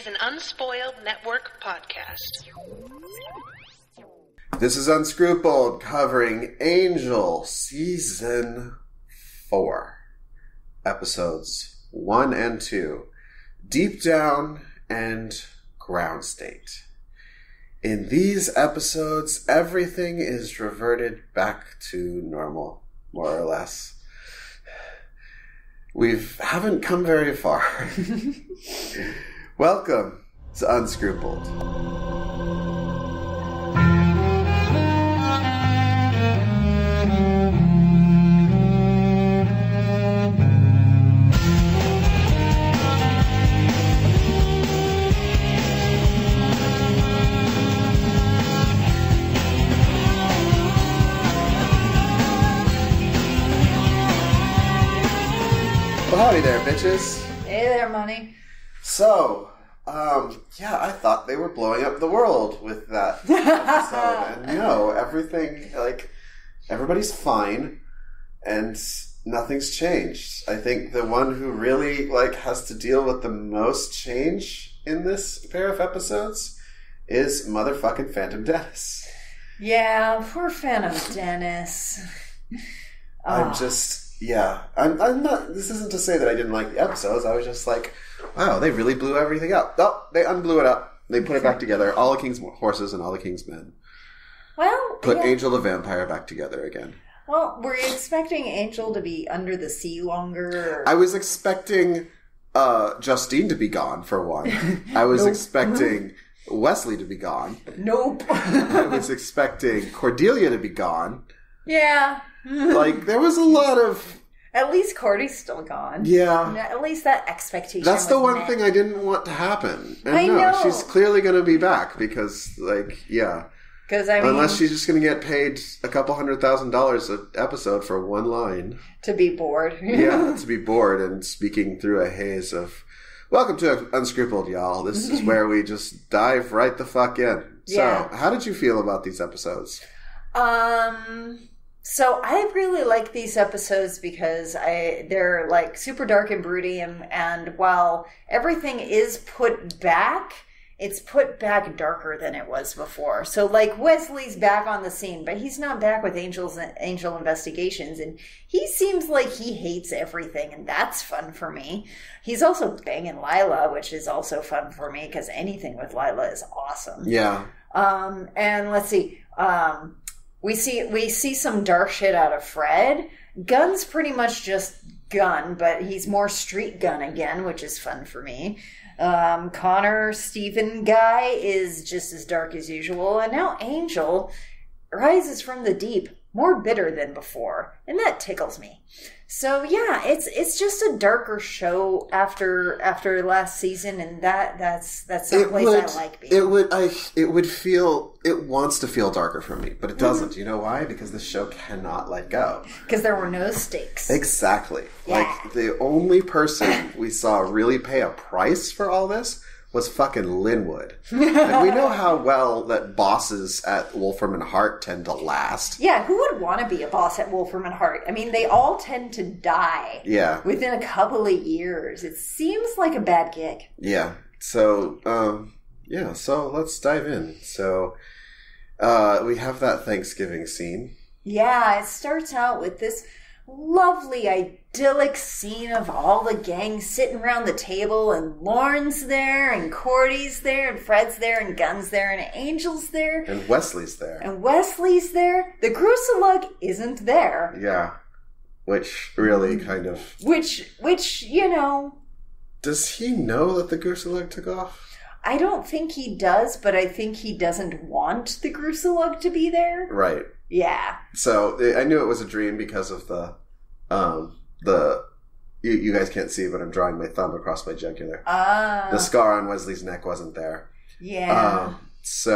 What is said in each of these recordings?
is an Unspoiled Network podcast. This is Unscrupled, covering Angel Season 4, Episodes 1 and 2, Deep Down and Ground State. In these episodes, everything is reverted back to normal, more or less. We haven't come very far. Welcome to Unscrupled. Well, howdy there, bitches. Hey there, money. So, I thought they were blowing up the world with that episode. And no, everything, everybody's fine, and nothing's changed. I think the one who really, has to deal with the most change in this pair of episodes is motherfucking Phantom Dennis. Yeah, poor Phantom Dennis. I'm not, this isn't to say that I didn't like the episodes. I was just like, wow, they really blew everything up. Oh, they unblew it up. They put it back together. All the king's horses and all the king's men. Well, put Angel the vampire back together again. Well, were you expecting Angel to be under the sea longer? Or? I was expecting Justine to be gone, for one. I was expecting Wesley to be gone. Nope. I was expecting Cordelia to be gone. Yeah. There was a lot of... At least Cordy's still gone. Yeah. At least that expectation That's the one met. thing I didn't want to happen. And I know. She's clearly going to be back because, Because, unless she's just going to get paid a couple $100,000 an episode for one line. To be bored. Yeah, to be bored and speaking through a haze of... Welcome to Unscrupled, y'all. This is where we just dive right the fuck in. Yeah. So, how did you feel about these episodes? So I really like these episodes because they're super dark and broody, and while everything is put back, it's put back darker than it was before. So Wesley's back on the scene, but he's not back with Angel investigations, and he seems like he hates everything, and that's fun for me. He's also banging Lila, which is also fun for me because anything with Lila is awesome. Yeah. And let's see. We see some dark shit out of Fred. Gun's pretty much just Gun, but he's more street Gun again, which is fun for me. Connor Stephen guy is just as dark as usual, and now Angel rises from the deep, more bitter than before, and that tickles me. So yeah, it's just a darker show after last season, and that's some place I like being. It wants to feel darker for me, but it doesn't. Mm-hmm. You know why? Because the show cannot let go. Because there were no stakes. Exactly. Yeah. The only person we saw really pay a price for all this was fucking Linwood. And we know how well that bosses at Wolfram and Hart tend to last. Yeah, who would want to be a boss at Wolfram and Hart? I mean, they all tend to die within a couple of years. It seems like a bad gig. Yeah. So, so let's dive in. So, we have that Thanksgiving scene. Yeah, it starts out with this lovely, idyllic scene of all the gang sitting around the table, and Lauren's there, and Cordy's there, and Fred's there, and Gun's there, and Angel's there. And Wesley's there. The Grusalug isn't there. Yeah. Which really kind of... Which, Does he know that the Grusalug took off? I don't think he does, but I think he doesn't want the Grusalug to be there. Right. Yeah. So I knew it was a dream because of you guys can't see, but I'm drawing my thumb across my jugular. The scar on Wesley's neck wasn't there. Yeah. It's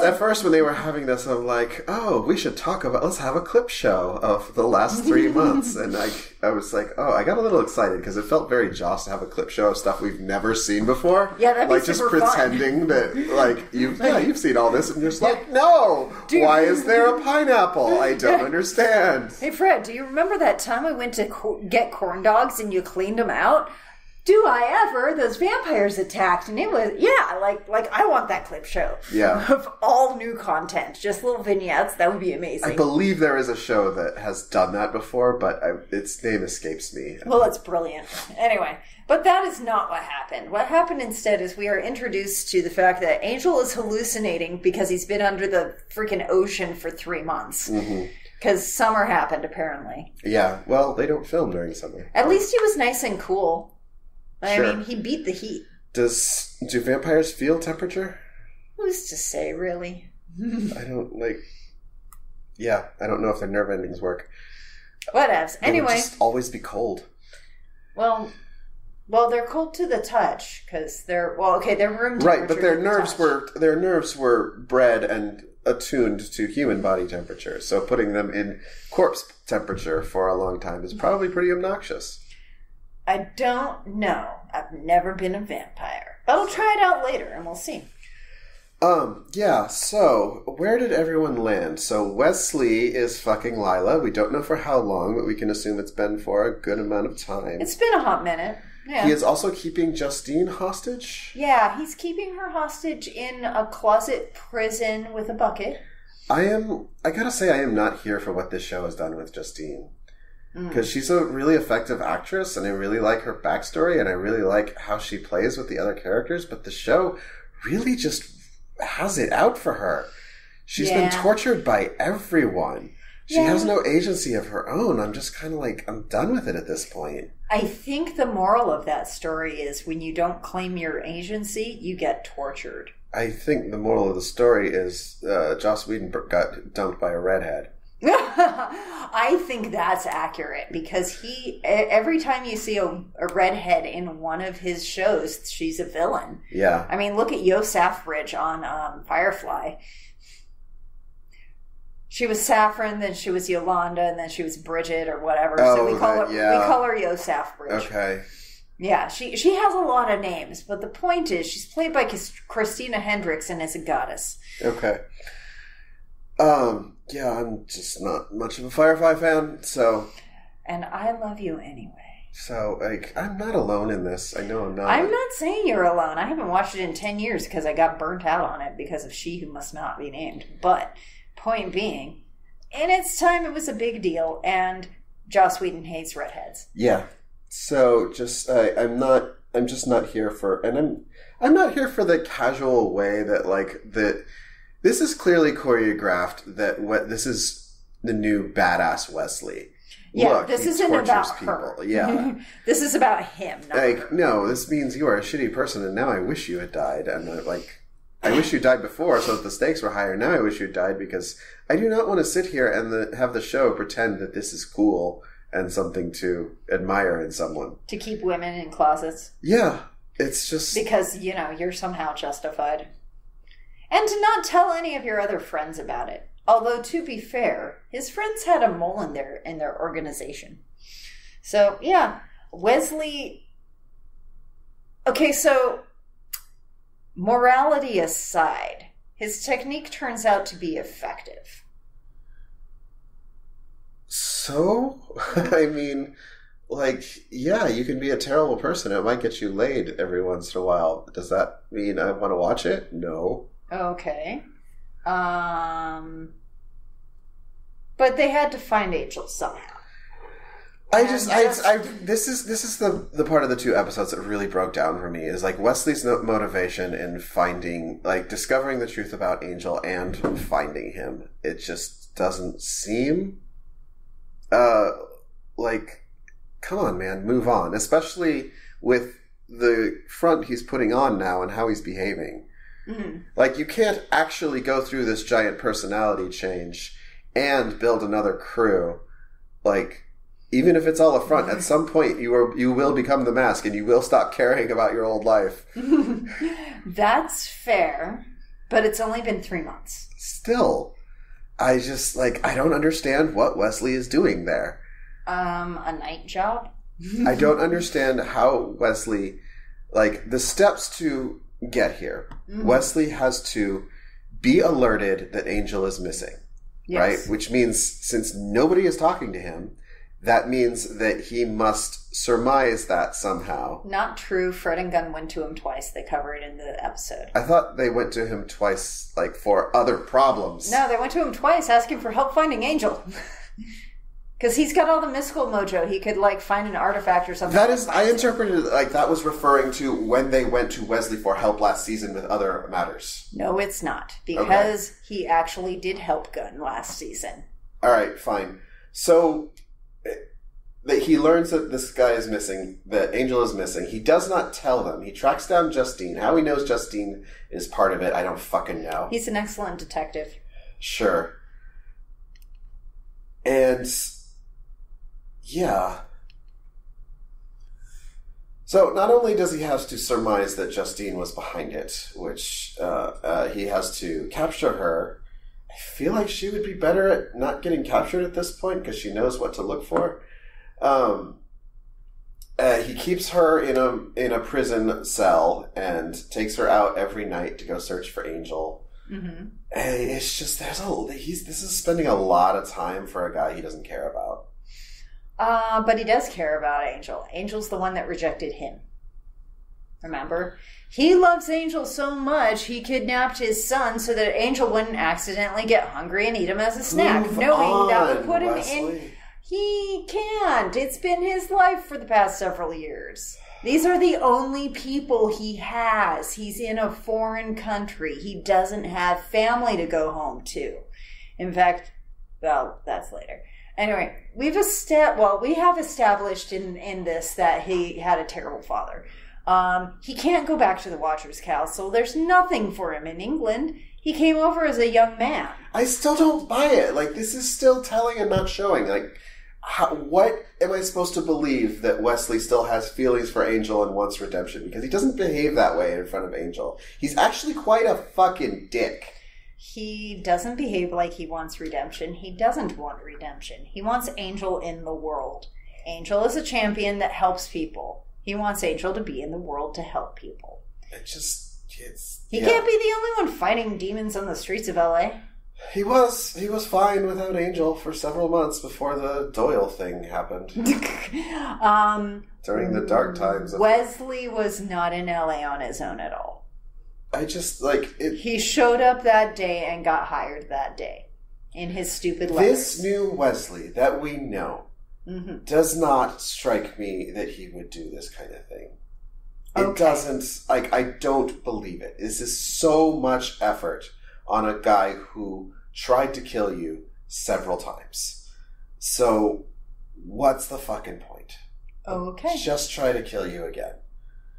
at first when they were having this, I'm like, oh, we should let's have a clip show of the last 3 months. And I was like, oh, I got a little excited because it felt very Joss to have a clip show of stuff we've never seen before. Yeah, that'd be just super pretending that, you've seen all this, and you're just like, no, dude, why is there a pineapple? I don't understand. Hey, Fred, do you remember that time I went to get corn dogs and you cleaned them out? do I ever, those vampires attacked, and it was, like I want that clip show. Yeah. Of all new content, just little vignettes, that would be amazing. I believe there is a show that has done that before, but its name escapes me. Well, it's brilliant. Anyway, but that is not what happened. What happened instead is we are introduced to the fact that Angel is hallucinating because he's been under the freaking ocean for 3 months. Because summer happened, apparently. Yeah, well, they don't film during summer. At least he was nice and cool. Sure. I mean, he beat the heat. Do vampires feel temperature? Who's to say, really? I don't I don't know if their nerve endings work. Whatevs. Anyway. They would just always be cold. Well, they're cold to the touch because they're room temperature. Right, but their nerves were bred and attuned to human body temperature. So putting them in corpse temperature for a long time is probably pretty obnoxious. I don't know. I've never been a vampire. But I'll try it out later and we'll see. Yeah, so where did everyone land? So Wesley is fucking Lila. We don't know for how long, but we can assume it's been for a good amount of time. It's been a hot minute. Yeah. He is also keeping Justine hostage? Yeah, he's keeping her hostage in a closet prison with a bucket. I gotta say, I am not here for what this show has done with Justine. Because she's a really effective actress, and I really like her backstory, and I really like how she plays with the other characters, but the show really just has it out for her. She's been tortured by everyone. She has no agency of her own. I'm just kind of like, I'm done with it at this point. I think the moral of that story is when you don't claim your agency, you get tortured. I think the moral of the story is Joss Whedon got dumped by a redhead. I think that's accurate because every time you see a redhead in one of his shows, she's a villain. Yeah. I mean, look at Yo Safridge on Firefly. She was Saffron, then she was Yolanda, and then she was Bridget or whatever. So we call her Yo Safridge. Okay. Yeah, she has a lot of names, but the point is she's played by Christina Hendricks and is a goddess. Okay. Yeah, I'm just not much of a Firefly fan, so... And I love you anyway. So, like, I'm not alone in this. I know I'm not. I'm not saying you're alone. I haven't watched it in 10 years because I got burnt out on it because of She Who Must Not Be Named. But, point being, in its time it was a big deal, and Joss Whedon hates redheads. Yeah. So, I'm just not here for... And I'm not here for the casual way that, like, this is clearly choreographed this is the new badass Wesley. Yeah, Look, this isn't about people. her. Yeah. This is about him, not like, her. No, this means you are a shitty person and now I wish you had died. And I wish you died before so that the stakes were higher. Now I wish you died because I do not want to sit here and have the show pretend that this is cool and something to admire in someone. To keep women in closets. Yeah. It's just... Because, you're somehow justified. And to not tell any of your other friends about it. Although, to be fair, his friends had a mole in their organization. So, yeah. Wesley... Okay, so... Morality aside, his technique turns out to be effective. So? I mean... Like, yeah, you can be a terrible person. It might get you laid every once in a while. Does that mean I want to watch it? No. Okay. But they had to find Angel somehow. This is the part of the two episodes that really broke down for me is like Wesley's motivation in finding, like, discovering the truth about Angel and finding him. It just doesn't seem, like, come on, man, move on. Especially with the front he's putting on now and how he's behaving. Mm-hmm. Like, you can't actually go through this giant personality change and build another crew. Like, even if it's all a front, at some point you will become the mask and you will stop caring about your old life. That's fair, but it's only been 3 months. Still, I just, like, I don't understand what Wesley is doing there. A night job? I don't understand how Wesley, like, the steps to get here. Mm-hmm. Wesley has to be alerted that Angel is missing, yes. Right? Which means since nobody is talking to him that means that he must surmise that somehow. Not true. Fred and Gunn went to him twice. They cover it in the episode. I thought they went to him twice, like, for other problems. No, they went to him twice asking for help finding Angel. Because he's got all the mystical mojo. He could, like, find an artifact or something. That is, I interpreted it like that was referring to when they went to Wesley for help last season with other matters. No, it's not. Because he actually did help Gunn last season. All right, fine. So, that he learns that this guy is missing, that Angel is missing. He does not tell them. He tracks down Justine. How he knows Justine is part of it, I don't fucking know. He's an excellent detective. Sure. And... yeah. So not only does he have to surmise that Justine was behind it, which he has to capture her. I feel like she would be better at not getting captured at this point because she knows what to look for. He keeps her in a prison cell and takes her out every night to go search for Angel. Mm-hmm. And it's just this is spending a lot of time for a guy he doesn't care about. But he does care about Angel. Angel's the one that rejected him. Remember? He loves Angel so much, he kidnapped his son so that Angel wouldn't accidentally get hungry and eat him as a snack. Knowing that would put him in... He can't. It's been his life for the past several years. These are the only people he has. He's in a foreign country. He doesn't have family to go home to. In fact, well, that's later. Anyway, we have established in this that he had a terrible father. He can't go back to the Watchers Council. There's nothing for him in England. He came over as a young man. I still don't buy it. Like, this is still telling and not showing. Like, what am I supposed to believe that Wesley still has feelings for Angel and wants redemption? Because he doesn't behave that way in front of Angel. He's actually quite a fucking dick. He doesn't behave like he wants redemption. He doesn't want redemption. He wants Angel in the world. Angel is a champion that helps people. He wants Angel to be in the world to help people. He can't be the only one fighting demons on the streets of L.A. He was fine without Angel for several months before the Doyle thing happened. During the dark times. Wesley was not in L.A. on his own at all. He showed up that day and got hired that day in his stupid letters. This new Wesley that we know does not strike me that he would do this kind of thing. It doesn't, I don't believe it. This is so much effort on a guy who tried to kill you several times. So, what's the fucking point? Okay. Just try to kill you again.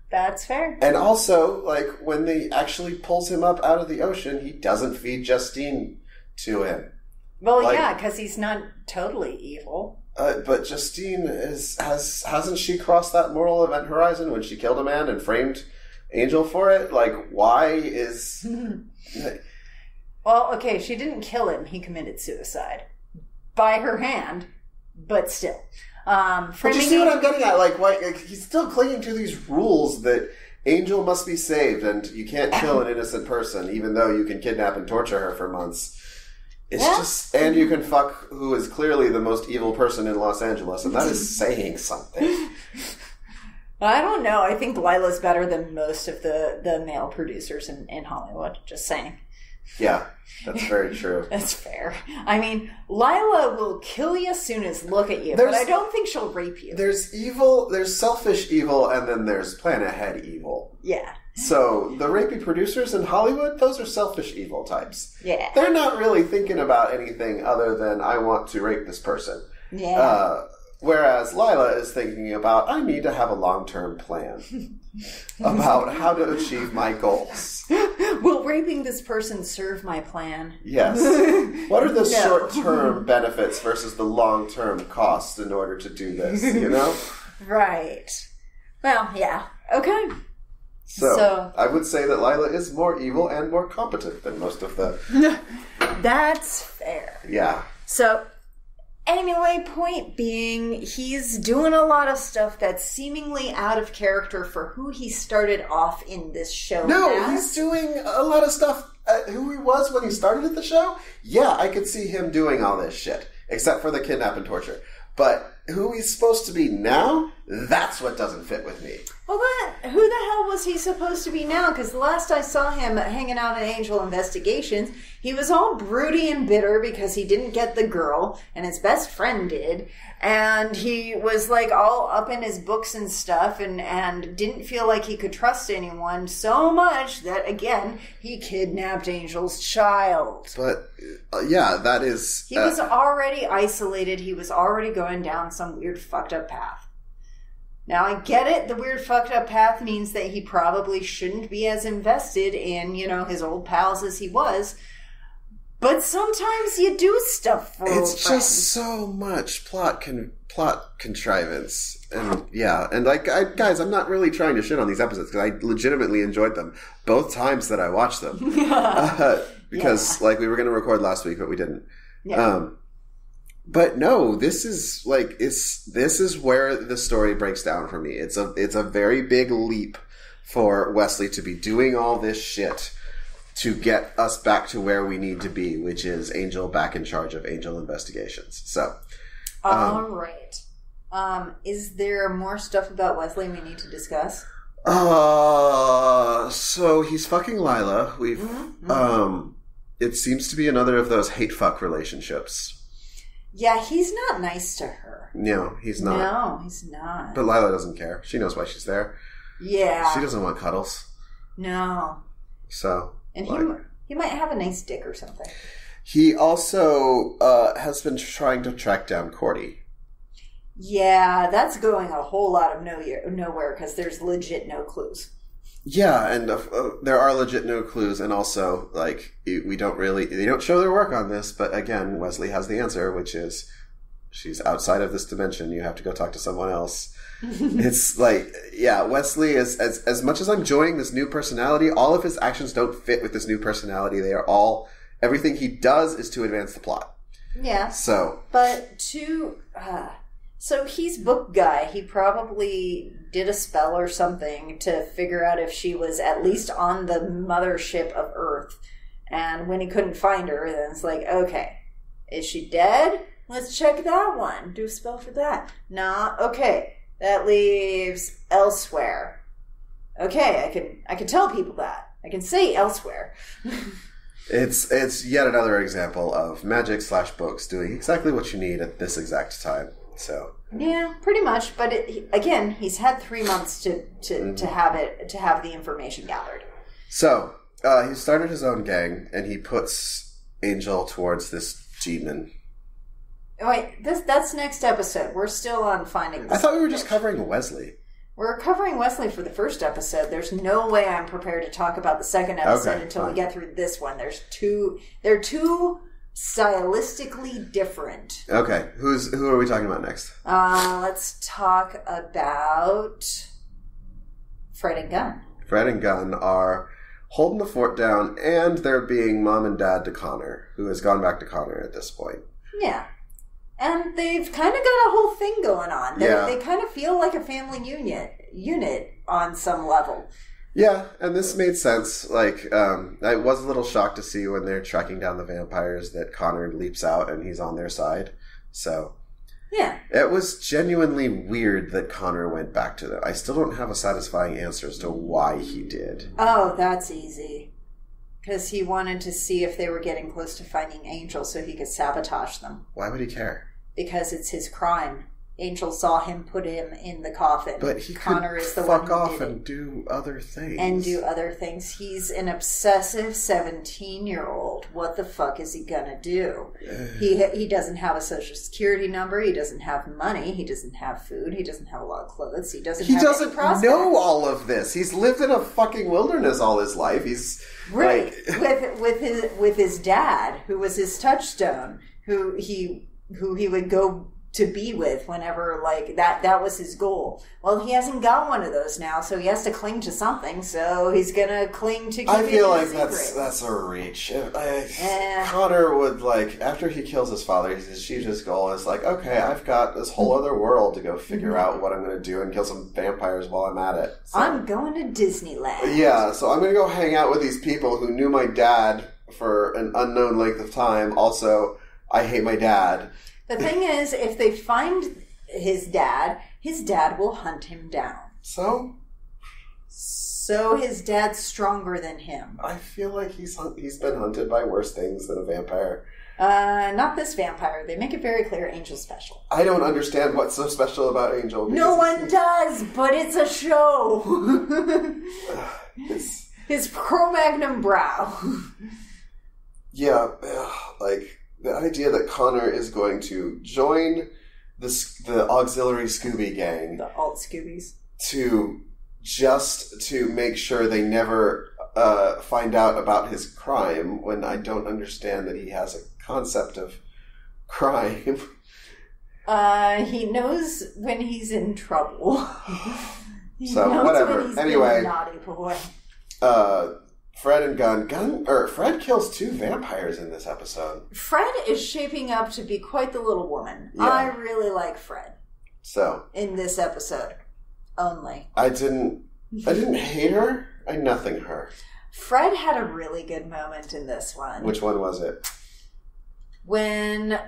That's fair. And also, when he actually pulls him up out of the ocean, he doesn't feed Justine to him. Well, yeah, because he's not totally evil. But Justine hasn't she crossed that moral event horizon when she killed a man and framed Angel for it? Why is... Well, okay, she didn't kill him. He committed suicide. By her hand, but still. But you see what I'm getting at? He's still clinging to these rules that Angel must be saved and you can't kill an innocent person, even though you can kidnap and torture her for months. It's just... And you can fuck who is clearly the most evil person in Los Angeles, and that is saying something. I don't know. I think Lila's better than most of the male producers in Hollywood. Just saying. Yeah, that's very true. That's fair. I mean, Lila will kill you as soon as look at you, but I don't think she'll rape you. There's evil, there's selfish evil, and then there's plan ahead evil. Yeah. So, the rapey producers in Hollywood, those are selfish evil types. Yeah. They're not really thinking about anything other than, I want to rape this person. Yeah. Whereas Lila is thinking about, I need to have a long-term plan about how to achieve my goals. Will raping this person serve my plan? Yes. What are the short-term benefits versus the long-term costs in order to do this, you know? Right. Well, yeah. Okay. So, I would say that Lila is more evil and more competent than most of the... That's fair. Yeah. So... Anyway, point being, he's doing a lot of stuff that's seemingly out of character for who he started off in this show as. He's doing a lot of stuff who he was when he started at the show. Yeah, I could see him doing all this shit, except for the kidnap and torture. But who he's supposed to be now, that's what doesn't fit with me. Well, who the hell was he supposed to be now? Because the last I saw him hanging out at Angel Investigations, he was all broody and bitter because he didn't get the girl, and his best friend did. And he was like all up in his books and stuff, and didn't feel like he could trust anyone so much that, again, he kidnapped Angel's child. But, yeah, that is... He was already isolated. He was already going down some weird fucked up path. Now, I get it. The weird fucked up path means that he probably shouldn't be as invested in, his old pals as he was. But sometimes you do stuff for It's just so much plot contrivance. And, yeah. And, guys, I'm not really trying to shit on these episodes because I legitimately enjoyed them both times that I watched them. Because, we were going to record last week, but we didn't. Yeah. But no, this is this is where the story breaks down for me. It's a very big leap for Wesley to be doing all this shit to get us back to where we need to be, which is Angel back in charge of Angel Investigations. So, all right. Is there more stuff about Wesley we need to discuss? So he's fucking Lila. It seems to be another of those hate fuck relationships. Yeah, he's not nice to her. No, he's not. No, he's not. But Lila doesn't care. She knows why she's there. Yeah. She doesn't want cuddles. No. So. And he might have a nice dick or something. He also has been trying to track down Cordy. Yeah, that's going a whole lot of nowhere because there's legit no clues. Yeah, and there are legit no clues, and also, they don't show their work on this, but again, Wesley has the answer, which is, she's outside of this dimension, you have to go talk to someone else. It's Wesley is, as much as I'm enjoying this new personality, all of his actions don't fit with this new personality. They are all, everything he does is to advance the plot. Yeah. So. But so he's book guy. He probably did a spell or something to figure out if she was at least on the mothership of Earth. And when he couldn't find her, then it's like, okay, is she dead? Let's check that one. Do a spell for that. Nah, okay. That leaves elsewhere. Okay, I can tell people that. I can say elsewhere. It's yet another example of magic / books doing exactly what you need at this exact time. So yeah, pretty much. But again, he's had 3 months to have the information gathered. So he started his own gang, and he puts Angel towards this demon. Wait, that's next episode. We're still on finding this. I thought we were just covering Wesley. We're covering Wesley for the first episode. There's no way I'm prepared to talk about the second episode until we get through this one. They're two stylistically different. Okay, who are we talking about next? Let's talk about Fred and Gunn. Fred and Gunn are holding the fort down, and they're being mom and dad to Connor, who has gone back to Connor at this point. Yeah. And they've kind of got a whole thing going on. They kind of feel like a family unit on some level. Yeah, and this made sense. I was a little shocked to see when they're tracking down the vampires that Connor leaps out and he's on their side. So, yeah. It was genuinely weird that Connor went back to them. I still don't have a satisfying answer as to why he did. Oh, that's easy. Because he wanted to see if they were getting close to finding Angel so he could sabotage them. Why would he care? Because it's his crime. Angel saw him put him in the coffin. But he Connor could is the fuck one who off did and it. do other things. And do other things. He's an obsessive 17-year-old. What the fuck is he gonna do? He doesn't have a social security number. He doesn't have money. He doesn't have food. He doesn't have a lot of clothes. He doesn't know all of this. He's lived in a fucking wilderness all his life. He's right. with his dad, who was his touchstone, who he would go to be with whenever, that was his goal. Well, he hasn't got one of those now, so he has to cling to something, so he's gonna cling to keeping it a secret. I feel like that's a reach. Connor would, after he kills his father, his hugest goal is okay, I've got this whole other world to go figure out what I'm gonna do and kill some vampires while I'm at it. So, I'm going to Disneyland. Yeah, so I'm gonna go hang out with these people who knew my dad for an unknown length of time. Also, I hate my dad. The thing is, if they find his dad, his dad will hunt him down. So his dad's stronger than him. I feel like he's been hunted by worse things than a vampire. Not this vampire. They make it very clear Angel's special. I don't understand what's so special about Angel. No one does, but it's a show. His Cro-Magnon brow. Yeah, like the idea that Connor is going to join the auxiliary Scooby gang. The alt-scoobs. To make sure they never find out about his crime, when I don't understand that he has a concept of crime. He knows when he's in trouble. So whatever. Anyway, naughty boy. Fred and Fred kills 2 vampires in this episode. Fred is shaping up to be quite the little woman. Yeah. I really like Fred. So in this episode only, I didn't hate her. I nothing her. Fred had a really good moment in this one. Which one was it? When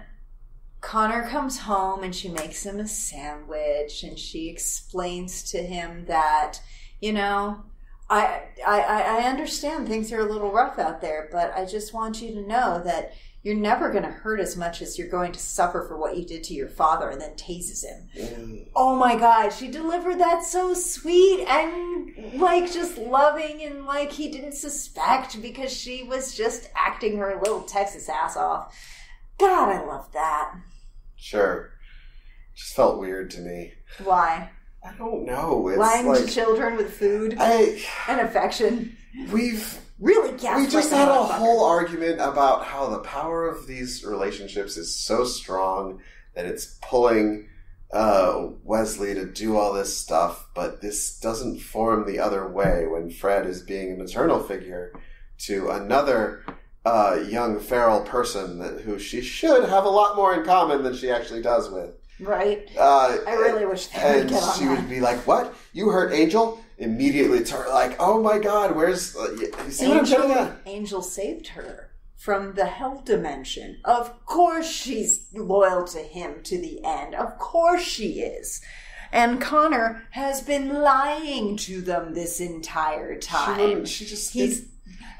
Connor comes home and she makes him a sandwich and she explains to him that, I understand things are a little rough out there, but I just want you to know that you're never going to hurt as much as you're going to suffer for what you did to your father, and then tases him. Oh my God, she delivered that so sweet and just loving, and he didn't suspect because she was just acting her little Texas ass off. God, I love that. Sure. Just felt weird to me. Why? I don't know. It's lying to children with food and affection. We just had a whole argument about how the power of these relationships is so strong that it's pulling Wesley to do all this stuff, but this doesn't form the other way when Fred is being a maternal figure to another young feral person who she should have a lot more in common than she actually does with. Right. I really wish they would get on she that. would be like, "What? You hurt Angel?" Immediately like, "Oh my God, where's you see what I'm getting at?" Angel saved her from the hell dimension. Of course she's loyal to him to the end. Of course she is. And Connor has been lying to them this entire time.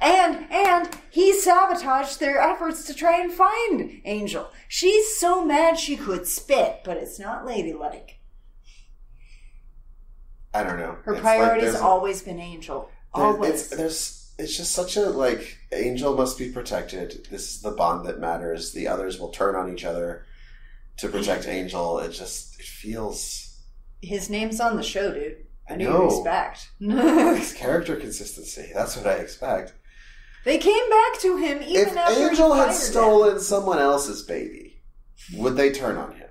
And he sabotaged their efforts to try and find Angel. She's so mad she could spit, but it's not ladylike. I don't know. Her priority's always been Angel. Always. It's just such a, Angel must be protected. This is the bond that matters. The others will turn on each other to protect Angel. It feels... His name's on the show, dude. I need know. Respect. His character consistency. That's what I expect. They came back to him even after If Angel had them. stolen someone else's baby, would they turn on him?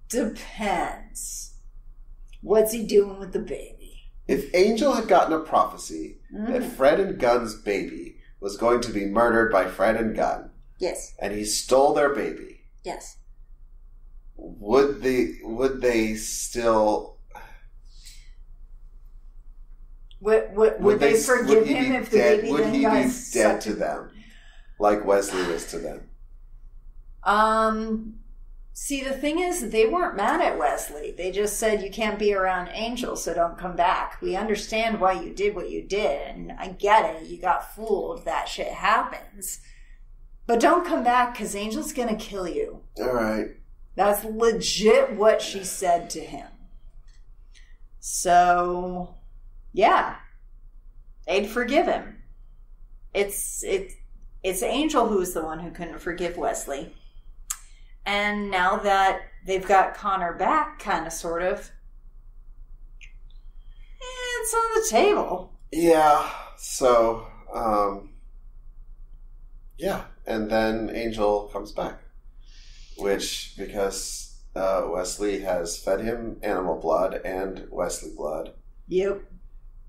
Depends. What's he doing with the baby? If Angel had gotten a prophecy that Fred and Gunn's baby was going to be murdered by Fred and Gunn, yes, and he stole their baby, yes, would they still? Would they forgive him if the baby would then he got be dead to them, like Wesley was to them? See, the thing is, they weren't mad at Wesley. They just said, you can't be around Angel, so don't come back. We understand why you did what you did, and I get it. You got fooled. That shit happens. But don't come back, because Angel's going to kill you. All right. That's legit what she said to him. So, yeah. They'd forgive him. It's Angel who's the one who couldn't forgive Wesley. And now that they've got Connor back, kind of, sort of, it's on the table. Yeah, so, yeah. And then Angel comes back. Because Wesley has fed him animal blood and Wesley blood. Yep.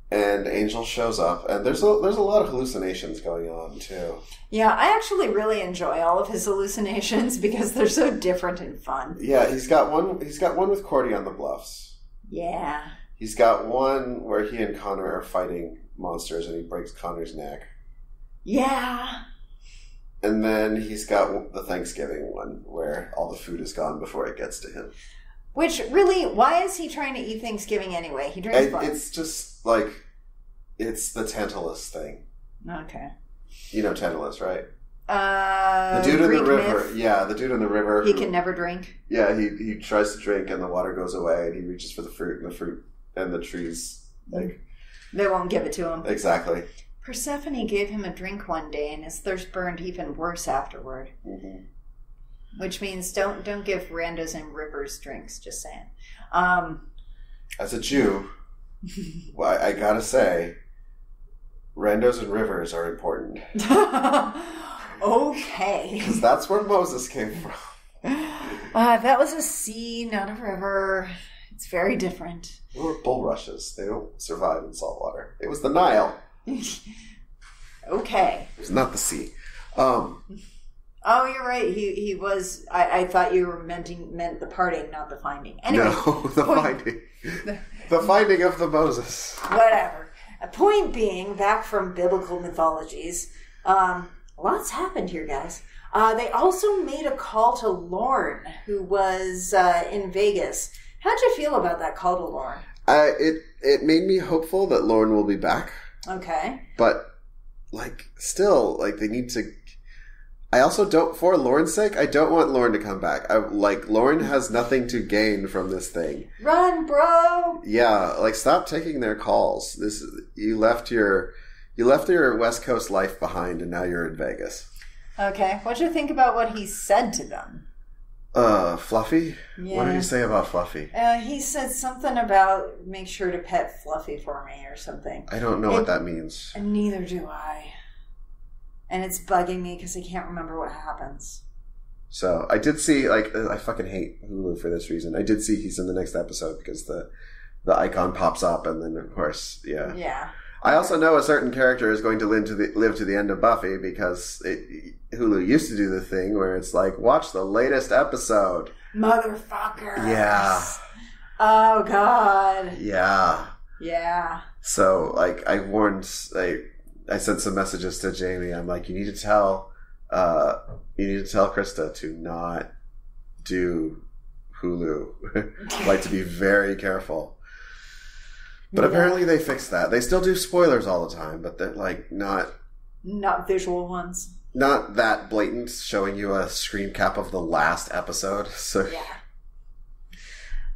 And Angel shows up, and there's a lot of hallucinations going on too. Yeah, I actually really enjoy all of his hallucinations because they're so different and fun. Yeah, he's got one with Cordy on the bluffs. Yeah. He's got one where he and Connor are fighting monsters, and he breaks Connor's neck. Yeah. And then he's got the Thanksgiving one where all the food is gone before it gets to him. Which, really, why is he trying to eat Thanksgiving anyway? He drinks blood. It's just like, it's the Tantalus thing. Okay. You know Tantalus, right? The dude in Greek the river. myth. Yeah, the dude in the river. He can never drink. Yeah, he tries to drink and the water goes away and he reaches for the fruit and the trees, like... They won't give it to him. Exactly. Persephone gave him a drink one day and his thirst burned even worse afterward. Mm-hmm. Which means don't give randos and rivers drinks, just saying. As a Jew, well, I gotta say, randos and rivers are important. Okay. Because that's where Moses came from. That was a sea, not a river. It's very different. They were bulrushes. They don't survive in salt water. It was the Nile. Okay. It was not the sea. Oh, you're right. He was. I thought you were meant the parting, not the finding. Anyway, no, the finding. The finding of the Moses. Whatever. A point being, back from biblical mythologies, lots happened here, guys. They also made a call to Lorne, who was in Vegas. How'd you feel about that call to Lorne? It made me hopeful that Lorne will be back. Okay. But, still, they need to... I also don't, for Lorne's sake, I don't want Lorne to come back. Lorne has nothing to gain from this thing. Run, bro! Yeah, stop taking their calls. You left your West Coast life behind and now you're in Vegas. Okay. What'd you think about what he said to them? Fluffy? Yeah. What did he say about Fluffy? He said something about make sure to pet Fluffy for me or something. I don't know what that means. And neither do I. And it's bugging me because I can't remember what happens. So, I did see, I fucking hate Hulu for this reason. I did see he's in the next episode because the icon pops up and then, of course, yeah. Yeah. I also know a certain character is going to live to the end of Buffy because Hulu used to do the thing where it's watch the latest episode. Motherfuckers. Yeah. Oh, God. Yeah. Yeah. So, I warned, I sent some messages to Jamie. I'm you need to tell Krista to not do Hulu. To be very careful. But apparently they fixed that. They still do spoilers all the time, but they're not visual ones. Not that blatant, showing you a screen cap of the last episode. So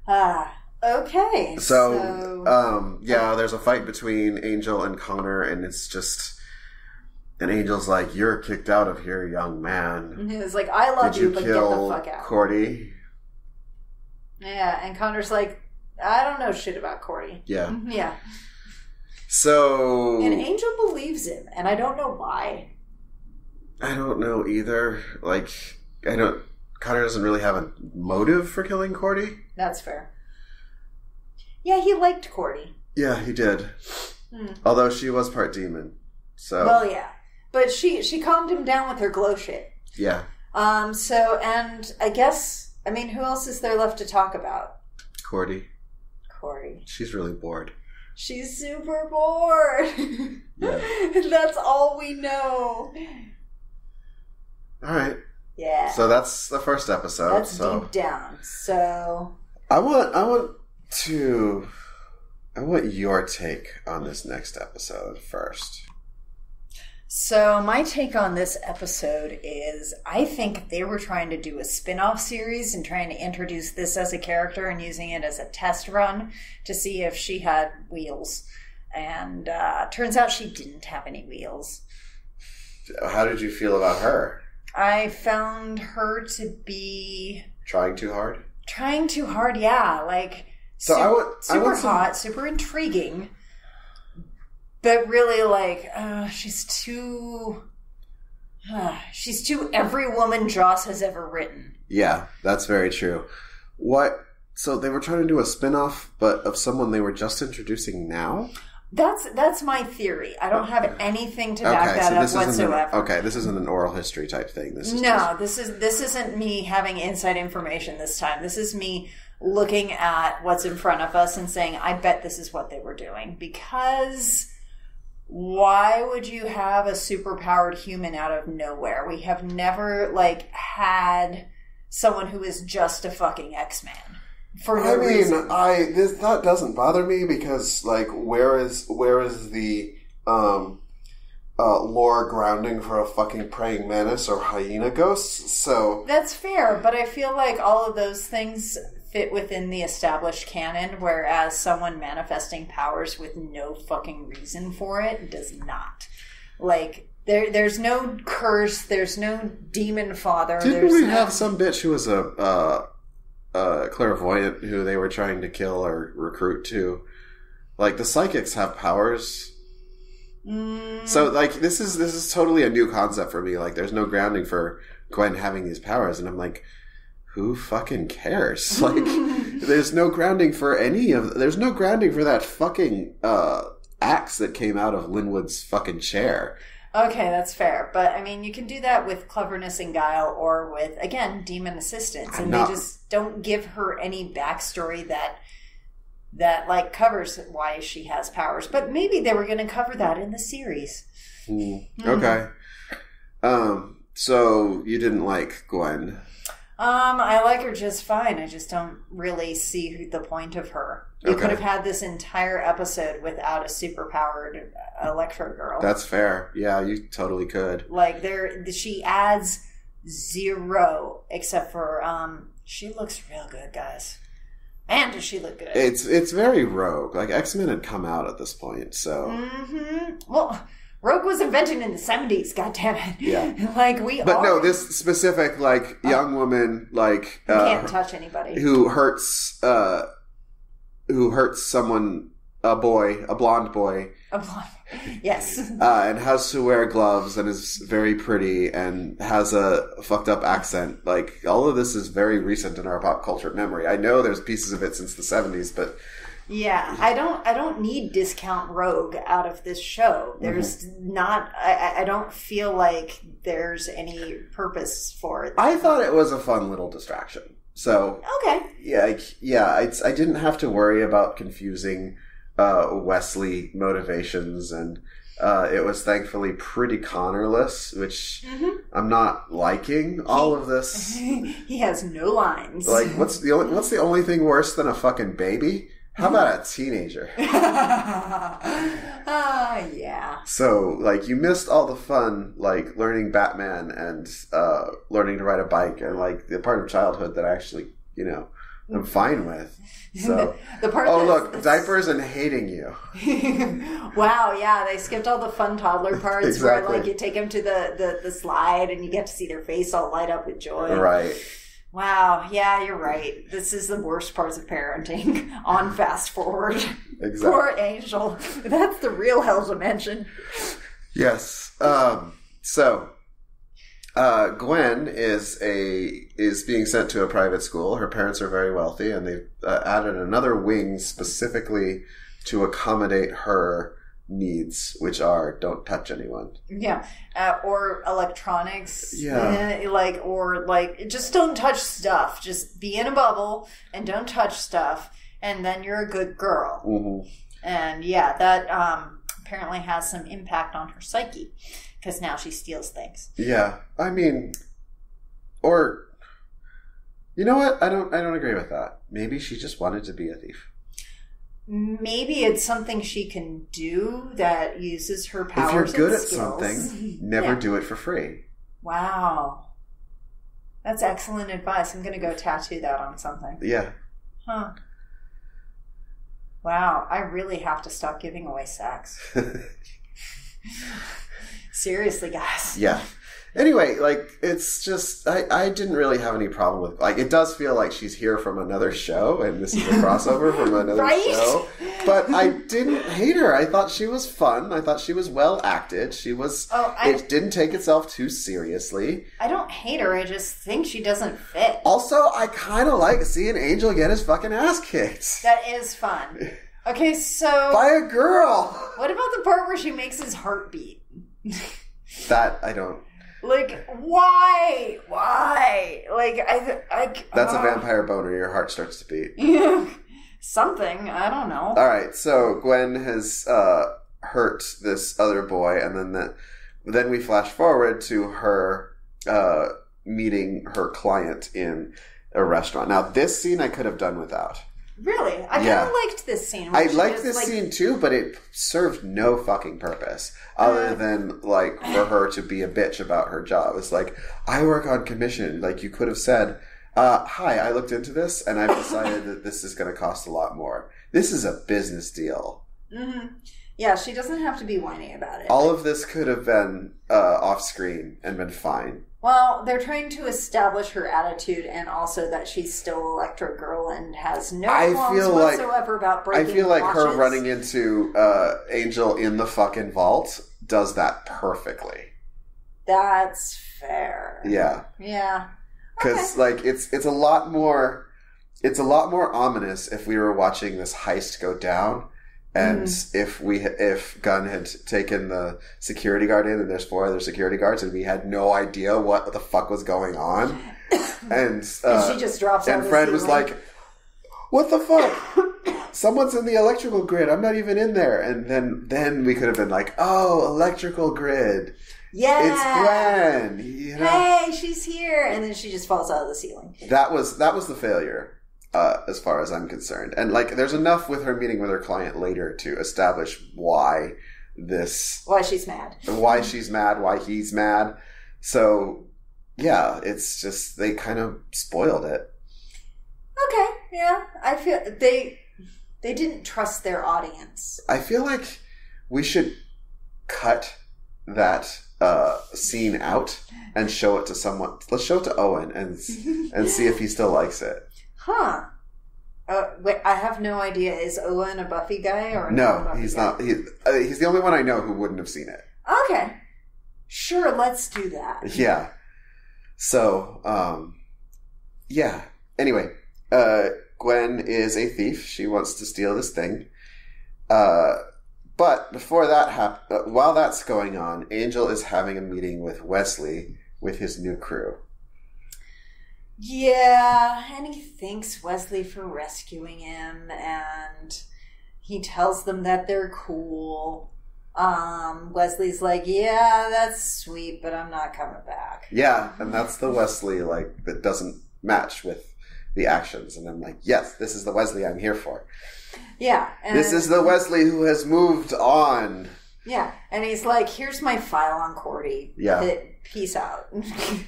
yeah. Okay. So there's a fight between Angel and Connor, and it's just... And Angel's you're kicked out of here, young man. And he was I love you, but get the fuck out. Cordy? Yeah, and Connor's I don't know shit about Cordy. Yeah. Yeah. So... And Angel believes him, and I don't know why. I don't know either. Connor doesn't really have a motive for killing Cordy. That's fair. Yeah, he liked Cordy. Yeah, he did. Although she was part demon. So... Well, yeah. But she calmed him down with her glow shit. Yeah. And I guess, who else is there left to talk about? Cordy. She's really bored. She's super bored. Yeah. That's all we know. All right. Yeah. So that's the first episode. That's deep down. So I want your take on this next episode first. So my take on this episode is I think they were trying to do a spin-off series and trying to introduce this as a character and using it as a test run to see if she had wheels. And turns out she didn't have any wheels. How did you feel about her? I found her to be... Trying too hard? Trying too hard, yeah. Super hot, super intriguing. But really, she's too every woman Joss has ever written. Yeah, that's very true. So they were trying to do a spin-off, but of someone they were just introducing now? That's my theory. I don't have anything to back that up whatsoever. This isn't an oral history type thing. This isn't me having inside information this time. This is me looking at what's in front of us and saying, I bet this is what they were doing. Because... why would you have a superpowered human out of nowhere? We have never, had someone who is just a fucking X-Man. For no reason. That doesn't bother me because, where is the lore grounding for a fucking praying mantis or hyena ghost? So that's fair, but I feel like all of those things fit within the established canon, whereas someone manifesting powers with no fucking reason for it does not. There's no curse, there's no demon father. Didn't we have some bitch who was a clairvoyant who they were trying to kill or recruit to? The psychics have powers. So, this is totally a new concept for me. There's no grounding for Gwen having these powers, and I'm like, who fucking cares? There's no grounding for there's no grounding for that fucking axe that came out of Linwood's fucking chair. Okay, that's fair. But, you can do that with cleverness and guile or with, again, demon assistance. And they just don't give her any backstory that covers why she has powers. But maybe they were going to cover that in the series. Okay. So you didn't like Gwen? I like her just fine. I just don't really see the point of her. You could have had this entire episode without a superpowered Electro Girl. That's fair. Yeah, you totally could. She adds zero, except for she looks real good, guys. Man, does she look good? It's very Rogue. X-Men had come out at this point, so. Mm-hmm. Well, Rogue was invented in the 70s, goddammit. Yeah. But no, this specific, young woman, who can't touch anybody. Who hurts someone, a blonde boy. A blonde, yes. And has to wear gloves and is very pretty and has a fucked up accent. All of this is very recent in our pop culture memory. I know there's pieces of it since the 70s, but... Yeah, I don't need discount Rogue out of this show. There's not. I don't feel like there's any purpose for it. I thought it was a fun little distraction. So okay, I didn't have to worry about confusing Wesley motivations, and it was thankfully pretty Connorless, which I'm not liking. All of this, he has no lines. What's the only thing worse than a fucking baby? How about a teenager? Yeah. So, you missed all the fun, learning Batman and learning to ride a bike and, the part of childhood that I actually, I'm fine with. So, the part diapers and hating you. Wow, yeah, they skipped all the fun toddler parts exactly. Where, you take them to the slide and you get to see their face all light up with joy. Right. Wow, yeah, you're right. This is the worst parts of parenting on fast forward. Exactly. Poor Angel. That's the real hell dimension. Yes. So Gwen is being sent to a private school. Her parents are very wealthy, and they've added another wing specifically to accommodate her needs, which are don't touch anyone. Yeah. Or electronics. Yeah. Just don't touch stuff. Just be in a bubble and don't touch stuff, and then you're a good girl. Mm-hmm. And yeah, that apparently has some impact on her psyche, because now she steals things. Yeah. Or you know what? I don't agree with that. Maybe she just wanted to be a thief. Maybe it's something she can do that uses her powers. If you're good and at skills. something, never do it for free. Wow. That's excellent advice. I'm going to go tattoo that on something. Yeah. Huh. Wow. I really have to stop giving away sex. Seriously, guys. Yeah. Anyway, it's just, I didn't really have any problem with, it does feel like she's here from another show, and this is a crossover from another show. But I didn't hate her. I thought she was fun. I thought she was well acted. She was, it didn't take itself too seriously. I don't hate her. I just think she doesn't fit. Also, I kind of like seeing Angel get his fucking ass kicked. That is fun. Okay, so... By a girl! What about the part where she makes his heart beat? That, I don't... Why? That's a vampire boner. Your heart starts to beat. Something. I don't know. All right. So Gwen has hurt this other boy, and then we flash forward to her meeting her client in a restaurant. Now, this scene I could have done without. Really? I kind of liked this scene. I liked this scene too, but it served no fucking purpose other than, like, for her to be a bitch about her job. It's like, I work on commission. Like, you could have said, hi, I looked into this, and I've decided that this is going to cost a lot more. This is a business deal. Mm-hmm. Yeah, she doesn't have to be whiny about it. All of this could have been off-screen and been fine. Well, they're trying to establish her attitude and also that she's still Electro Girl and has no qualms whatsoever about breaking I feel like watches. her running into Angel in the fucking vault does that perfectly. That's fair. Yeah. Yeah. Because like it's a lot more ominous if we were watching this heist go down. And if Gunn had taken the security guard in, and there's 4 other security guards, and we had no idea what the fuck was going on, and she just drops out. And Fred was like, "What the fuck? Someone's in the electrical grid. I'm not even in there." And then we could have been like, "Oh, electrical grid. Yeah, it's Gwen. You know? Hey, she's here." And then she just falls out of the ceiling. That was the failure. As far as I'm concerned. And, like, there's enough with her meeting with her client later to establish why she's mad. Why she's mad, why he's mad. So, yeah, it's just, they kind of spoiled it. Okay, yeah. I feel they didn't trust their audience. I feel like we should cut that scene out and show it to someone. Let's show it to Owen and see if he still likes it. Huh. Wait, I have no idea. Is Owen a Buffy guy or no? He's not. He's the only one I know who wouldn't have seen it. Okay, sure. Let's do that. Yeah. So, yeah. Anyway, Gwen is a thief. She wants to steal this thing. But before that while that's going on, Angel is having a meeting with Wesley with his new crew. Yeah, and he thanks Wesley for rescuing him, and he tells them that they're cool. Wesley's like, yeah, that's sweet, but I'm not coming back. Yeah, and that's the Wesley, like, that doesn't match with the actions. And I'm like, yes, this is the Wesley I'm here for. Yeah. This is the Wesley who has moved on. Yeah, and he's like, here's my file on Cordy. Yeah. Peace out.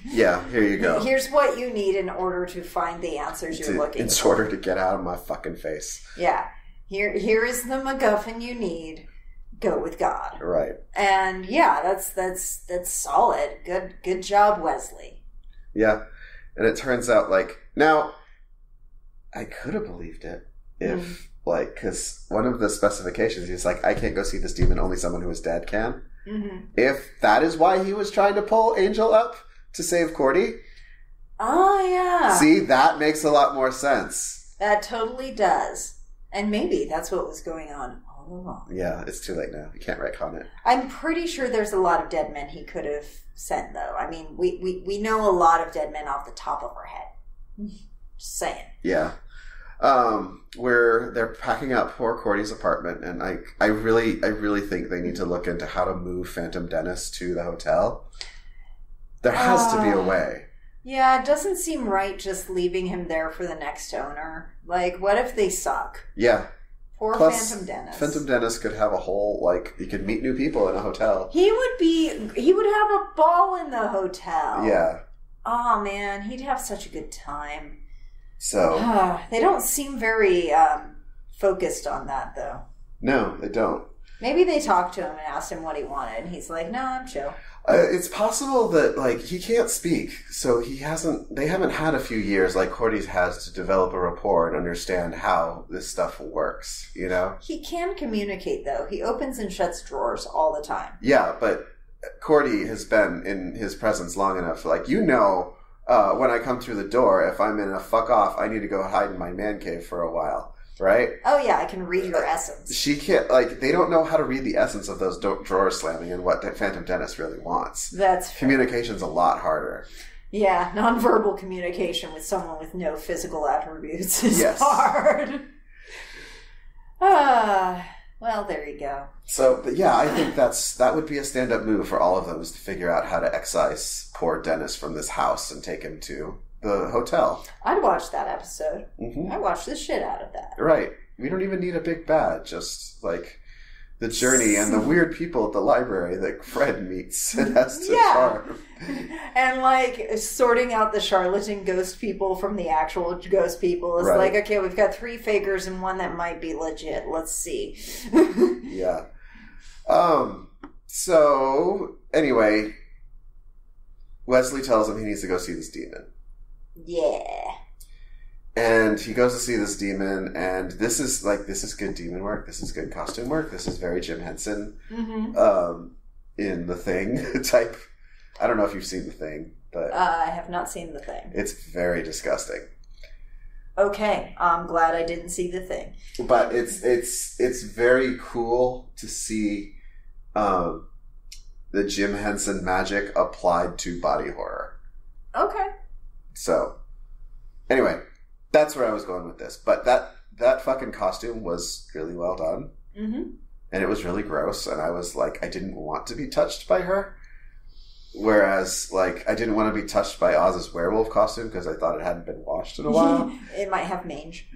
Yeah, here you go. Here's what you need in order to find the answers you're looking for. In order to get out of my fucking face. Yeah. Here is the MacGuffin you need. Go with God. Right. And yeah, that's solid. Good job, Wesley. Yeah. And it turns out, like, now, I could have believed it if, like, because one of the specifications is like, I can't go see this demon, only someone who is dead can. Mm-hmm. If that is why he was trying to pull Angel up to save Cordy. Oh, yeah. See, that makes a lot more sense. That totally does. And maybe that's what was going on all along. Yeah, it's too late now. You can't retcon it. I'm pretty sure there's a lot of dead men he could have sent, though. I mean, we know a lot of dead men off the top of our head. Just saying. Yeah. Where they're packing up poor Cordy's apartment, and I really think they need to look into how to move Phantom Dennis to the hotel. There has to be a way. Yeah, it doesn't seem right just leaving him there for the next owner. Like, what if they suck? Yeah. Poor Phantom Dennis. Phantom Dennis could have a whole, like, he could meet new people in a hotel. He would have a ball in the hotel. Yeah. Oh, man, he'd have such a good time. So they don't seem very focused on that, though. No, they don't. Maybe they talked to him and asked him what he wanted, and he's like, "No, I'm chill." It's possible that, like, he can't speak, so they haven't had a few years like Cordy's has to develop a rapport and understand how this stuff works, you know? He can communicate, though. He opens and shuts drawers all the time. Yeah, but Cordy has been in his presence long enough, like, when I come through the door, if I'm in a fuck off, I need to go hide in my man cave for a while, right? Oh yeah, I can read your essence. She can't, like, they don't know how to read the essence of those drawers slamming and what Phantom Dennis really wants. That's fair. Communication's a lot harder. Yeah, nonverbal communication with someone with no physical attributes is hard. Well, Well, there you go. So, but yeah, I think that would be a stand-up move for all of them, is to figure out how to excise poor Dennis from this house and take him to the hotel. I'd watch that episode. Mm-hmm. I'd watch the shit out of that. Right. We don't even need a big bad, just like the journey and the weird people at the library that Fred meets and has to charm. And like sorting out the charlatan ghost people from the actual ghost people. It's like, okay, we've got 3 fakers and one that might be legit. Let's see. Yeah. So anyway, Wesley tells him he needs to go see this demon. Yeah. And he goes to see this demon, and this is good demon work. This is good costume work. This is very Jim Henson in The Thing type. I don't know if you've seen The Thing, but I have not seen The Thing. It's very disgusting. Okay, I'm glad I didn't see The Thing. But it's very cool to see the Jim Henson magic applied to body horror. Okay. So, anyway. That's where I was going with this. But that fucking costume was really well done. Mm-hmm. And it was really gross. And I was like, I didn't want to be touched by her. Whereas, like, I didn't want to be touched by Oz's werewolf costume because I thought it hadn't been washed in a while. It might have mange.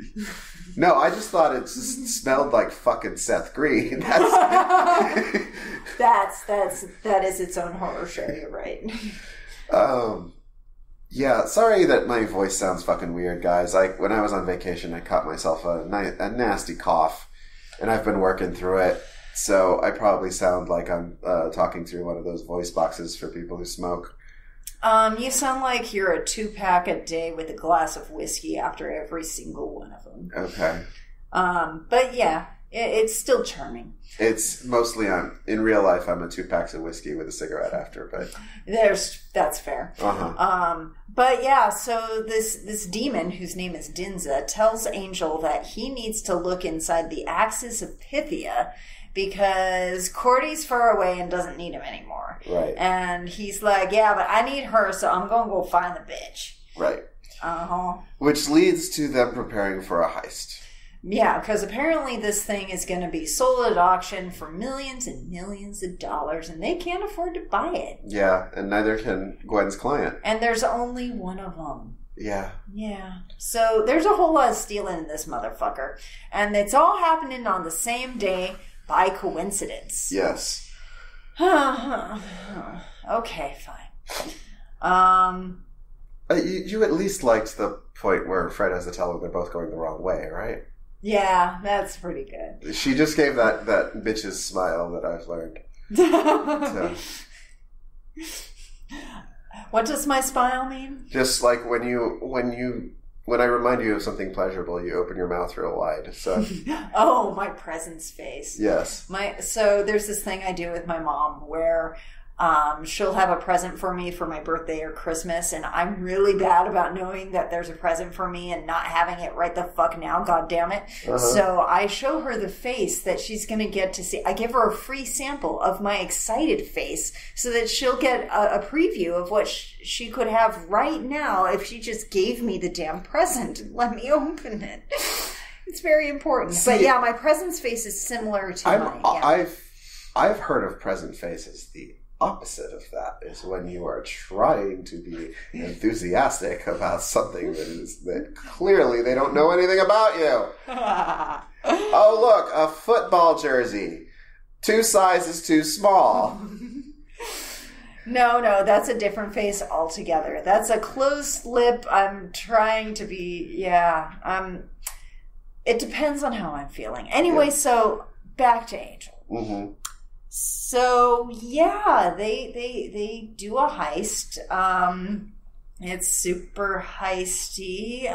No, I just thought it just smelled like fucking Seth Green. That is its own horror show. You're right. Yeah, sorry that my voice sounds fucking weird, guys. Like, when I was on vacation, I caught myself a nasty cough, and I've been working through it, so I probably sound like I'm talking through one of those voice boxes for people who smoke. You sound like you're a 2-pack a day with a glass of whiskey after every single one of them. Okay. But yeah, it's still charming. It's mostly in real life, I'm a 2 packs of whiskey with a cigarette after, but that's fair. But yeah, so this demon, whose name is Dinza, tells Angel that he needs to look inside the axis of Pythia because Cordy's far away and doesn't need him anymore. Right. And he's like, yeah, but I need her, so I'm going to go find the bitch. Right. Uh-huh. Which leads to them preparing for a heist. Yeah, because apparently this thing is going to be sold at auction for millions and millions of dollars, and they can't afford to buy it. Yeah, and neither can Gwen's client. And there's only one of them. Yeah. Yeah. So there's a whole lot of stealing in this motherfucker. And it's all happening on the same day by coincidence. Yes. Okay, fine. You at least liked the point where Fred has to tell them they're both going the wrong way, right? Yeah, that's pretty good. She just gave that bitch's smile that I've learned. So. What does my smile mean? Just like when I remind you of something pleasurable, you open your mouth real wide. So. Oh, my presence face. Yes. So there's this thing I do with my mom where she'll have a present for me for my birthday or Christmas, and I'm really bad about knowing that there's a present for me and not having it right the fuck now, god damn it. Uh-huh. So I show her the face that she's going to get to see. I give her a free sample of my excited face so that she'll get a preview of what she could have right now if she just gave me the damn present and let me open it. It's very important. See, but yeah, my presence face is similar to mine. Yeah. I've heard of present faces. The opposite of that is when you are trying to be enthusiastic about something that clearly they don't know anything about you. Oh, look, a football jersey. 2 sizes too small. No, that's a different face altogether. That's a closed lip. I'm trying to be, it depends on how I'm feeling. Anyway, So back to Angel. Mm-hmm. So yeah, they do a heist. It's super heisty.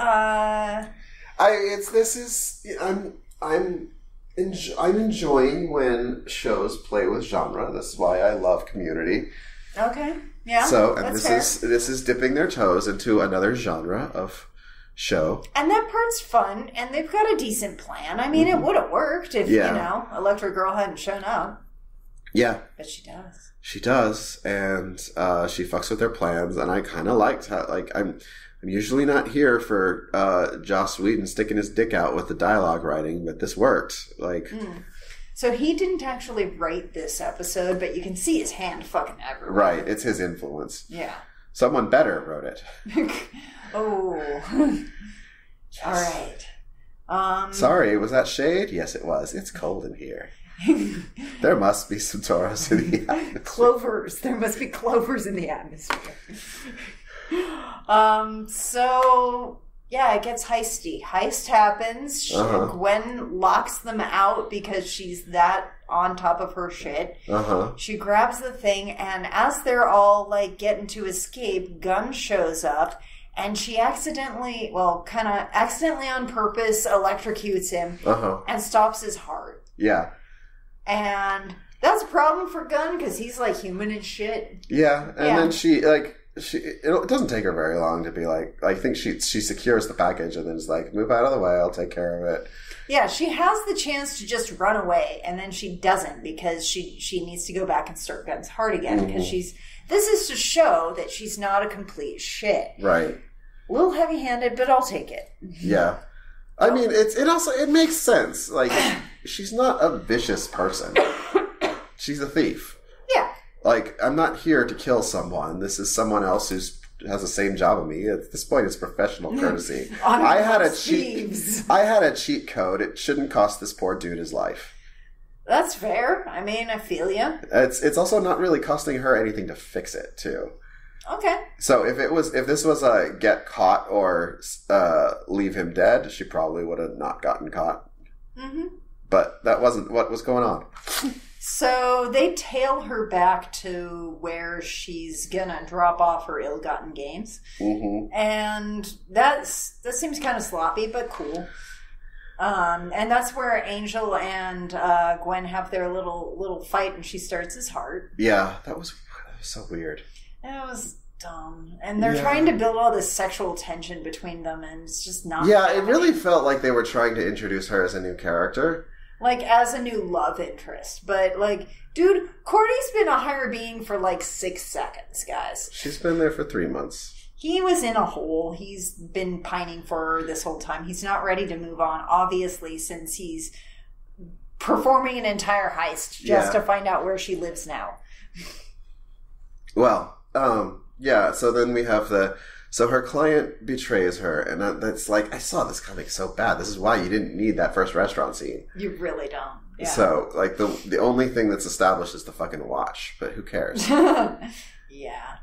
I'm enjoying when shows play with genre. This is why I love Community. Okay, yeah. So and this is dipping their toes into another genre of show. And that part's fun, and they've got a decent plan. I mean, it would have worked if Electric Girl hadn't shown up. Yeah. But she does. She does, and she fucks with their plans, and I kind of liked how, I'm usually not here for Joss Whedon sticking his dick out with the dialogue writing, but this worked. So he didn't actually write this episode, but you can see his hand fucking everywhere. Right, it's his influence. Yeah. Someone better wrote it. Oh. Yes. All right. Sorry, was that shade? Yes, it was. It's cold in here. There must be some Tauros in the atmosphere. Clovers. There must be clovers in the atmosphere. So... Yeah, it gets heisty. Heist happens. Gwen locks them out because she's that on top of her shit. She grabs the thing, and as they're all, like, getting to escape, Gunn shows up, and she accidentally on purpose, electrocutes him and stops his heart. Yeah. And that's a problem for Gunn, because he's, like, human and shit. Yeah, and then she, like... it doesn't take her very long to be like, I think she secures the package and then is like, move out of the way, I'll take care of it. Yeah, she has the chance to just run away, and then she doesn't because she needs to go back and start Gunn's heart again because this is to show that she's not a complete shit. Right. A little heavy-handed, but I'll take it. Yeah. I mean, it makes sense. Like, she's not a vicious person. She's a thief. Yeah. Like, I'm not here to kill someone. This is someone else who has the same job as me. At this point, it's professional courtesy. I had a cheat code. It shouldn't cost this poor dude his life. That's fair. I mean, I feel you. It's also not really costing her anything to fix it, too. Okay. So if this was a get caught or leave him dead, she probably would have not gotten caught. But that wasn't what was going on. So they tail her back to where she's gonna drop off her ill-gotten gains, and that seems kind of sloppy, but cool. And that's where Angel and Gwen have their little fight, and she starts his heart. Yeah, that was so weird. And it was dumb, and they're trying to build all this sexual tension between them, and it's just not. Yeah, happening. It really felt like they were trying to introduce her as a new character. Like, as a new love interest. But, like, dude, Cordy's been a higher being for, like, 6 seconds, guys. She's been there for 3 months. He was in a hole. He's been pining for her this whole time. He's not ready to move on, obviously, since he's performing an entire heist just to find out where she lives now. Well, so then we have So her client betrays her, and that's like, I saw this coming so bad. This is why you didn't need that first restaurant scene. You really don't. Yeah. So, like, the only thing that's established is the fucking watch, but who cares? Yeah.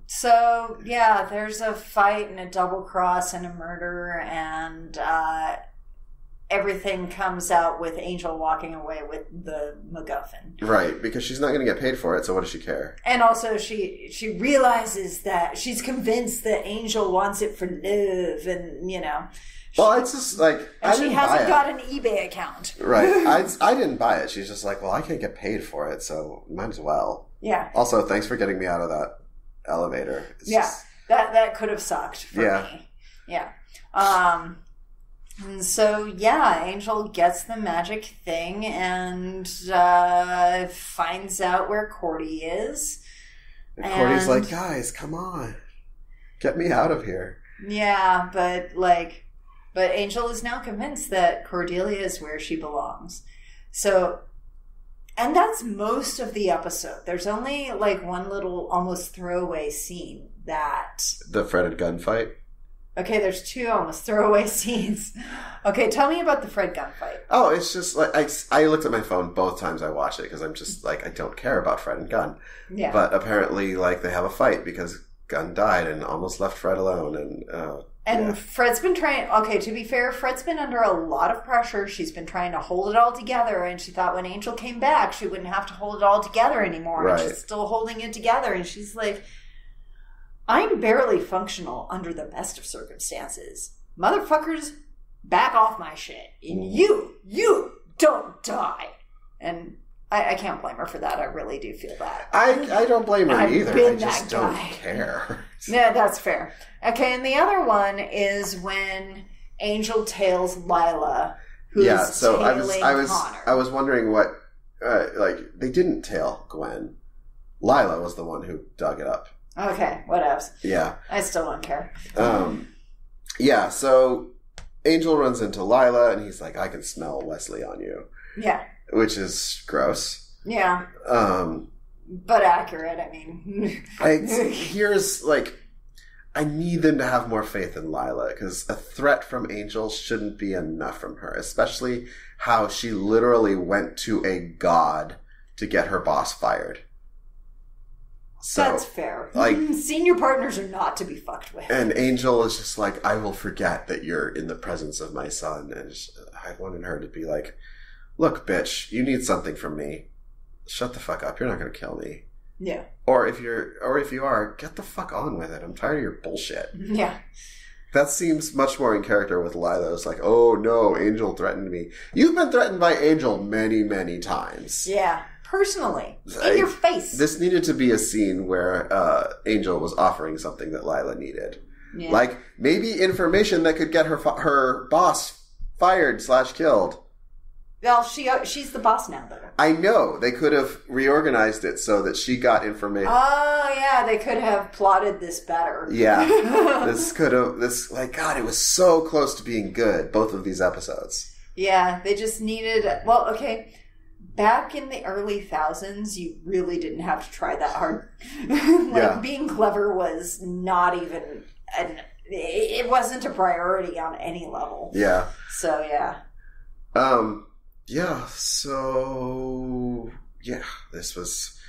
So, yeah, there's a fight and a double cross and a murder, and everything comes out with Angel walking away with the MacGuffin. Right, because she's not going to get paid for it, so what does she care? And also, she realizes that she's convinced that Angel wants it for love, and, you know. Well, it's just like, and she hasn't got an eBay account. Right. I didn't buy it. She's just like, well, I can't get paid for it, so might as well. Yeah. Also, thanks for getting me out of that elevator. That could have sucked for me. Yeah. And so, Angel gets the magic thing and finds out where Cordy is. And Cordy's like, guys, come on. Get me out of here. Yeah, but Angel is now convinced that Cordelia is where she belongs. So, and that's most of the episode. There's only, one little almost throwaway scene that... The Fred and Gunn fight? Okay, there's 2 almost throwaway scenes. Okay, tell me about the Fred Gunn fight. Oh, it's just like I looked at my phone both times I watched it because I'm just like, I don't care about Fred and Gunn. Yeah. But apparently, they have a fight because Gunn died and almost left Fred alone. And Fred's been trying... Okay, to be fair, Fred's been under a lot of pressure. She's been trying to hold it all together, and she thought when Angel came back, she wouldn't have to hold it all together anymore. Right. And she's still holding it together, and she's like... I'm barely functional under the best of circumstances. Motherfuckers, back off my shit. And you don't die. And I can't blame her for that. I really do feel that. I don't blame her either. I just don't care. Yeah, that's fair. Okay, and the other one is when Angel tails Lila, who's tailing Connor. I was wondering what, they didn't tail Gwen. Lila was the one who dug it up. Okay, whatevs. Yeah. I still don't care. So Angel runs into Lila, and he's like, I can smell Wesley on you. Yeah. Which is gross. Yeah. But accurate, I mean. Here's, like, I need them to have more faith in Lila, because a threat from Angel shouldn't be enough from her, especially how she literally went to a god to get her boss fired. So, that's fair. Like, senior partners are not to be fucked with. And Angel is just like, I will forget that you're in the presence of my son. And I wanted her to be like, look, bitch, you need something from me. Shut the fuck up. You're not going to kill me. Yeah. Or if you are, get the fuck on with it. I'm tired of your bullshit. Yeah. That seems much more in character with Lila. It's like, oh no, Angel threatened me. You've been threatened by Angel many, many times. Yeah. Personally. In your face. This needed to be a scene where Angel was offering something that Lila needed. Yeah. Like, maybe information that could get her boss fired / killed. Well, she's the boss now, though. I know. They could have reorganized it so that she got information. Oh, yeah. They could have plotted this better. Yeah. God, it was so close to being good, both of these episodes. Yeah. They just needed, well, okay. Back in the early thousands, you really didn't have to try that hard. Being clever was not even, it wasn't a priority on any level. Yeah. So, yeah. This was...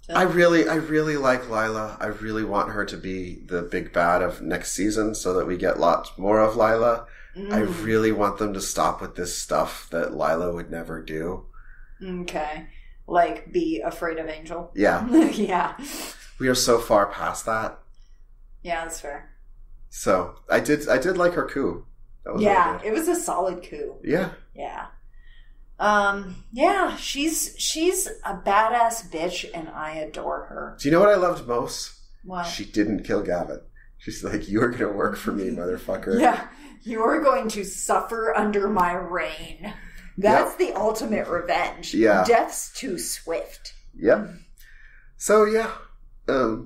I really like Lila. I really want her to be the big bad of next season so that we get lots more of Lila. I really want them to stop with this stuff that Lila would never do. Okay. Like, be afraid of Angel? Yeah. Yeah. We are so far past that. Yeah, that's fair. So, I did like her coup. That was really good. It was a solid coup. Yeah. Yeah. She's a badass bitch, and I adore her. Do you know what I loved most? What? She didn't kill Gavin. She's like, you're going to work for me, motherfucker. Yeah. You're going to suffer under my reign. That's the ultimate revenge. Yeah. Death's too swift. Yep. So, yeah. I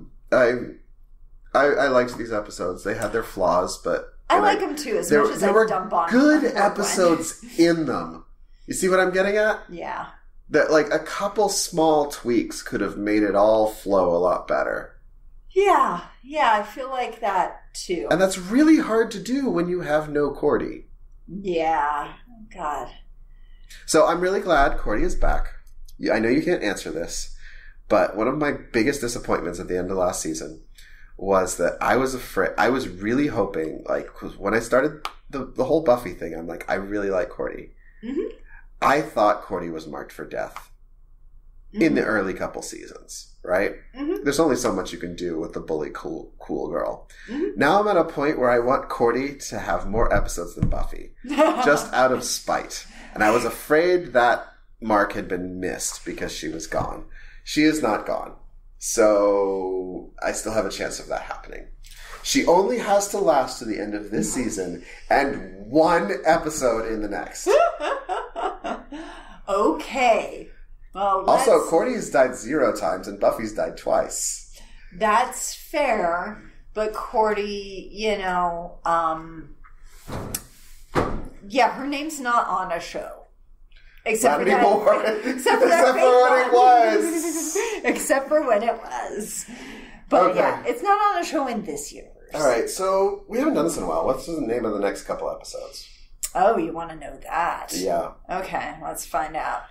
liked these episodes. They had their flaws, but... I like them too, as much as I dump on them. There were good episodes in them. You see what I'm getting at? Yeah. That, like, a couple small tweaks could have made it all flow a lot better. Yeah. Yeah, I feel like that too. And that's really hard to do when you have no Cordy. Yeah. God. So I'm really glad Cordy is back. I know you can't answer this, but one of my biggest disappointments at the end of last season was that I was afraid. I was really hoping, like, 'cause when I started the whole Buffy thing, I'm like, I really like Cordy. Mm-hmm. I thought Cordy was marked for death in the early couple seasons, right? Mm-hmm. There's only so much you can do with the bully cool girl. Mm-hmm. Now I'm at a point where I want Cordy to have more episodes than Buffy, just out of spite. And I was afraid that mark had been missed because she was gone. She is not gone. So I still have a chance of that happening. She only has to last to the end of this season and one episode in the next. Okay. Well, also, Cordy's died 0 times and Buffy's died twice. That's fair. But Cordy, her name's not on a show. Except for anymore. Except for when it was. Except for when it was. But it's not on a show in this universe. All right, so we haven't done this in a while. What's the name of the next couple episodes? Oh, you want to know that? Yeah. Okay, let's find out.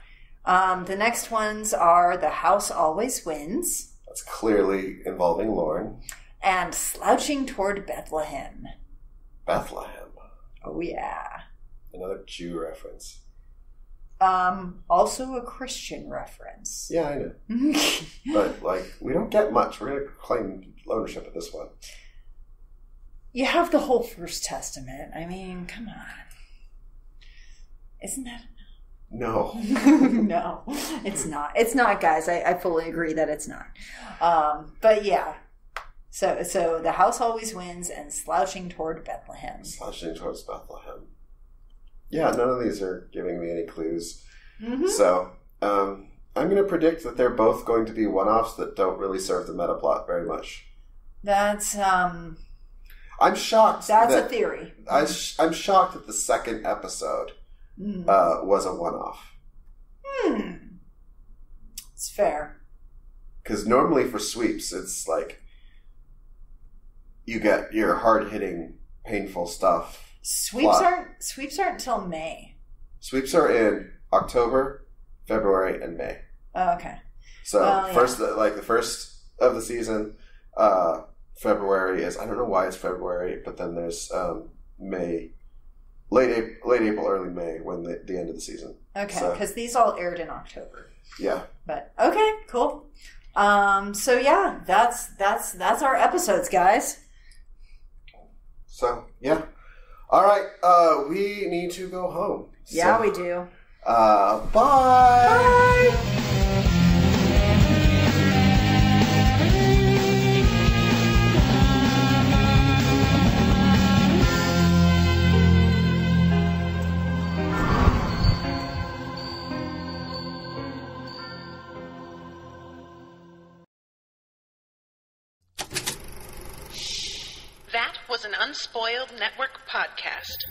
The next ones are The House Always Wins. That's clearly involving Lauren. And Slouching Toward Bethlehem. Bethlehem. Oh, yeah. Another Jew reference. Also a Christian reference. Yeah, I know. But, we don't get much. We're going to claim ownership of this one. You have the whole First Testament. I mean, come on. Isn't that... No. No, it's not. It's not, guys. I fully agree that it's not. But, yeah. So The House Always Wins and Slouching Toward Bethlehem. Slouching Towards Bethlehem. Yeah, none of these are giving me any clues. Mm-hmm. So, I'm going to predict that they're both going to be one-offs that don't really serve the meta plot very much. That's, I'm shocked. That's a theory. I'm shocked that the second episode was a one-off. It's fair. Because normally for sweeps, it's like you get your hard-hitting, painful stuff. Sweeps aren't till May. Sweeps are in October, February, and May. Oh, okay. So the first of the season, February is, I don't know why it's February, but then there's May, late April, early May when the end of the season. Okay, because these all aired in October. Yeah. But okay, cool. So yeah, that's our episodes, guys. So yeah. All right, we need to go home. Yeah, we do. Bye. Bye. That was an Unspoiled Network podcast.